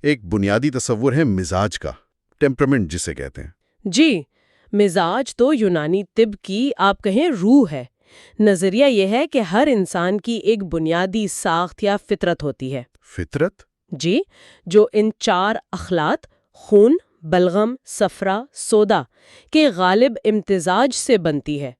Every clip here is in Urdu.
ایک بنیادی تصور ہے مزاج کا، ٹیمپرمنٹ جسے کہتے ہیں۔ جی، مزاج تو یونانی طب کی آپ کہیں روح ہے۔ نظریہ یہ ہے کہ ہر انسان کی ایک بنیادی ساخت یا فطرت ہوتی ہے۔ فطرت؟ جی، جو ان 4 اخلاط خون، بلغم، صفرا، سودا کے غالب امتزاج سے بنتی ہے۔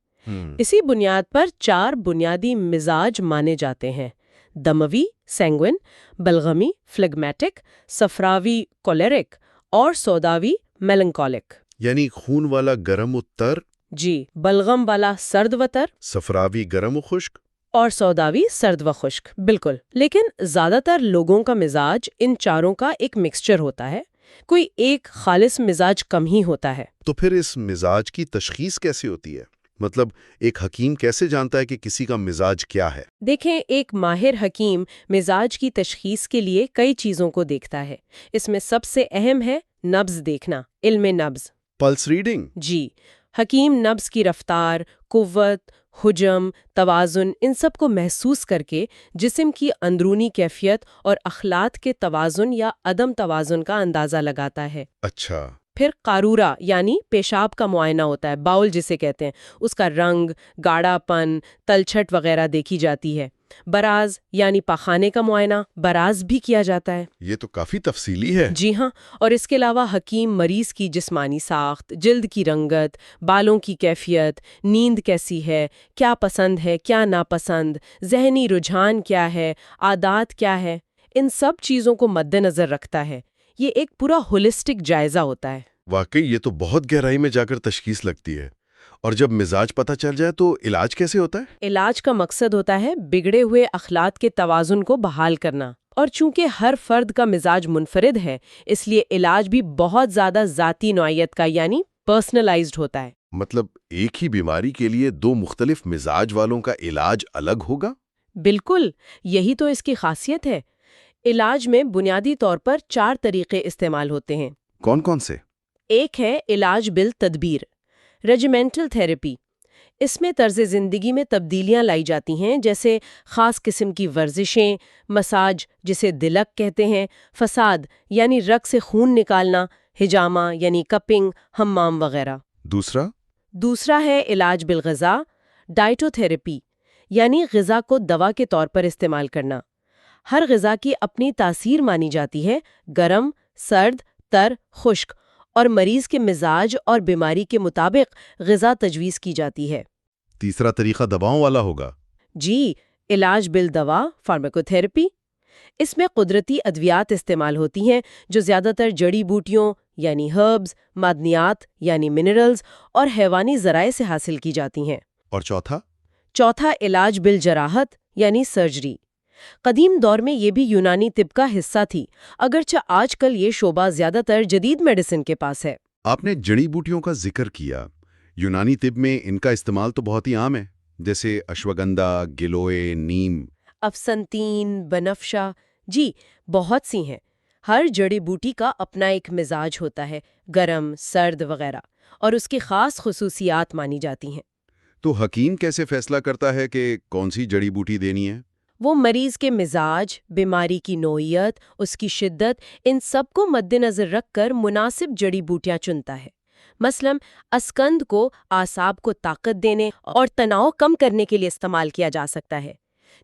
اسی بنیاد پر 4 بنیادی مزاج مانے جاتے ہیں: دموی سینگوین، بلغمی فلیگمیٹک، صفراوی کولیرک اور سوداوی میلنکولک۔ یعنی خون والا گرم و تر، جی، بلغم والا سرد و تر، صفراوی گرم و خشک، اور سوداوی سرد و خشک، بالکل۔ لیکن زیادہ تر لوگوں کا مزاج ان چاروں کا ایک مکسچر ہوتا ہے، کوئی ایک خالص مزاج کم ہی ہوتا ہے۔ تو پھر اس مزاج کی تشخیص کیسے ہوتی ہے؟ مطلب ایک حکیم کیسے جانتا ہے کہ کسی کا مزاج کیا ہے؟ دیکھیں، ایک ماہر حکیم مزاج کی تشخیص کے لیے کئی چیزوں کو دیکھتا ہے۔ اس میں سب سے اہم ہے نبض دیکھنا، علم نبض۔ Plus reading? جی، حکیم نبض کی رفتار، قوت، حجم، توازن، ان سب کو محسوس کر کے جسم کی اندرونی کیفیت اور اخلاط کے توازن یا عدم توازن کا اندازہ لگاتا ہے۔ اچھا۔ پھر قارورہ یعنی پیشاب کا معائنہ ہوتا ہے، باؤل جسے کہتے ہیں، اس کا رنگ، گاڑھا پن، تلچھٹ وغیرہ دیکھی جاتی ہے۔ براز یعنی پاخانے کا معائنہ، براز بھی کیا جاتا ہے۔ یہ تو کافی تفصیلی ہے۔ جی ہاں، اور اس کے علاوہ حکیم مریض کی جسمانی ساخت، جلد کی رنگت، بالوں کی کیفیت، نیند کیسی ہے، کیا پسند ہے کیا ناپسند، ذہنی رجحان کیا ہے، عادات کیا ہے، ان سب چیزوں کو مد نظر رکھتا ہے۔ یہ ایک پورا ہولسٹک جائزہ ہوتا ہے۔ واقعی یہ تو بہت گہرائی میں جا کر تشخیص لگتی ہے۔ اور جب مزاج پتہ چل جائے تو علاج کیسے ہوتا ہے؟ علاج کا مقصد ہوتا ہے بگڑے ہوئے اخلاط کے توازن کو بحال کرنا، اور چونکہ ہر فرد کا مزاج منفرد ہے، اس لیے علاج بھی بہت زیادہ ذاتی نوعیت کا یعنی پرسنلائزڈ ہوتا ہے۔ مطلب ایک ہی بیماری کے لیے 2 مختلف مزاج والوں کا علاج الگ ہوگا؟ بالکل، یہی تو اس کی خاصیت ہے۔ علاج میں بنیادی طور پر 4 طریقے استعمال ہوتے ہیں۔ کون کون سے؟ ایک ہے علاج بالتدبیر، ریجیمنٹل تھراپی۔ اس میں طرز زندگی میں تبدیلیاں لائی جاتی ہیں، جیسے خاص قسم کی ورزشیں، مساج جسے دلک کہتے ہیں، فساد یعنی رگ سے خون نکالنا، ہجامہ یعنی کپنگ، حمام وغیرہ۔ دوسرا ہے علاج بالغذا، ڈائٹو تھراپی، یعنی غذا کو دوا کے طور پر استعمال کرنا۔ ہر غذا کی اپنی تاثیر مانی جاتی ہے، گرم، سرد، تر، خشک، اور مریض کے مزاج اور بیماری کے مطابق غذا تجویز کی جاتی ہے۔ تیسرا طریقہ دواؤں والا ہوگا؟ جی، علاج بالدوا، فارماکو تھراپی۔ اس میں قدرتی ادویات استعمال ہوتی ہیں جو زیادہ تر جڑی بوٹیوں یعنی ہربز، معدنیات یعنی منرلز اور حیوانی ذرائع سے حاصل کی جاتی ہیں۔ اور چوتھا علاج بالجراحت یعنی سرجری۔ قدیم دور میں یہ بھی یونانی طب کا حصہ تھی، اگرچہ آج کل یہ شعبہ زیادہ تر جدید میڈیسن کے پاس ہے۔ آپ نے جڑی بوٹیوں کا ذکر کیا۔ یونانی طب میں ان کا استعمال تو بہت ہی عام ہے، جیسے اشوگندھا، گیلوئے، نیم، افسنتین، بنفشہ، جی بہت سی ہیں۔ ہر جڑی بوٹی کا اپنا ایک مزاج ہوتا ہے، گرم، سرد وغیرہ، اور اس کی خاص خصوصیات مانی جاتی ہیں۔ تو حکیم کیسے فیصلہ کرتا ہے کہ کون سی جڑی بوٹی دینی ہے؟ وہ مریض کے مزاج، بیماری کی نوعیت، اس کی شدت، ان سب کو مد نظر رکھ کر مناسب جڑی بوٹیاں چنتا ہے۔ مثلاً اسکند کو اعصاب کو طاقت دینے اور تناؤ کم کرنے کے لیے استعمال کیا جا سکتا ہے۔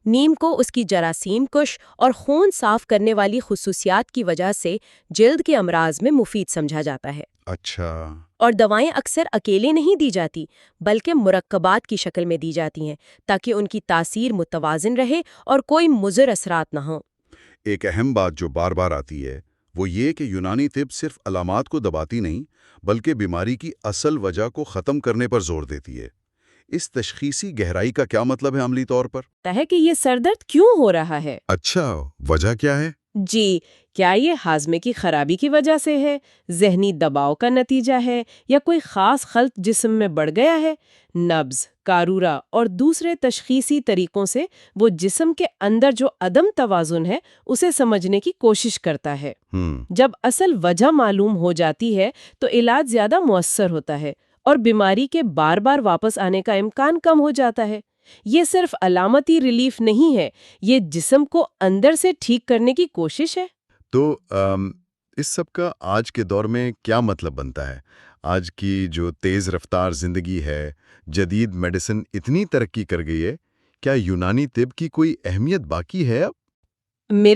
نیم کو اس کی جراثیم کش اور خون صاف کرنے والی خصوصیات کی وجہ سے جلد کے امراض میں مفید سمجھا جاتا ہے۔ اچھا۔ اور دوائیں اکثر اکیلے نہیں دی جاتی، بلکہ مرکبات کی شکل میں دی جاتی ہیں تاکہ ان کی تاثیر متوازن رہے اور کوئی مضر اثرات نہ ہوں۔ ایک اہم بات جو بار بار آتی ہے وہ یہ کہ یونانی طب صرف علامات کو دباتی نہیں بلکہ بیماری کی اصل وجہ کو ختم کرنے پر زور دیتی ہے۔ اس تشخیصی گہرائی کا کیا مطلب ہے عملی طور پر؟ ہے کہ یہ سر درد کیوں ہو رہا ہے؟ اچھا، وجہ کیا ہے؟ جی، کیا یہ ہاضمے کی خرابی کی وجہ سے ہے، ذہنی دباؤ کا نتیجہ ہے، یا کوئی خاص خلط جسم میں بڑھ گیا ہے؟ نبض، قارورہ اور دوسرے تشخیصی طریقوں سے وہ جسم کے اندر جو عدم توازن ہے اسے سمجھنے کی کوشش کرتا ہے۔ جب اصل وجہ معلوم ہو جاتی ہے تو علاج زیادہ مؤثر ہوتا ہے اور بیماری کے بار بار واپس آنے کا امکان کم ہو جاتا ہے۔ یہ صرف علامتی ریلیف نہیں ہے، یہ جسم کو اندر سے ٹھیک کرنے کی کوشش ہے۔ تو اس سب کا آج کے دور میں کیا مطلب بنتا ہے؟ آج کی جو تیز رفتار زندگی ہے، جدید میڈیسن اتنی ترقی کر گئی ہے، کیا یونانی طب کی کوئی اہمیت باقی ہے اب؟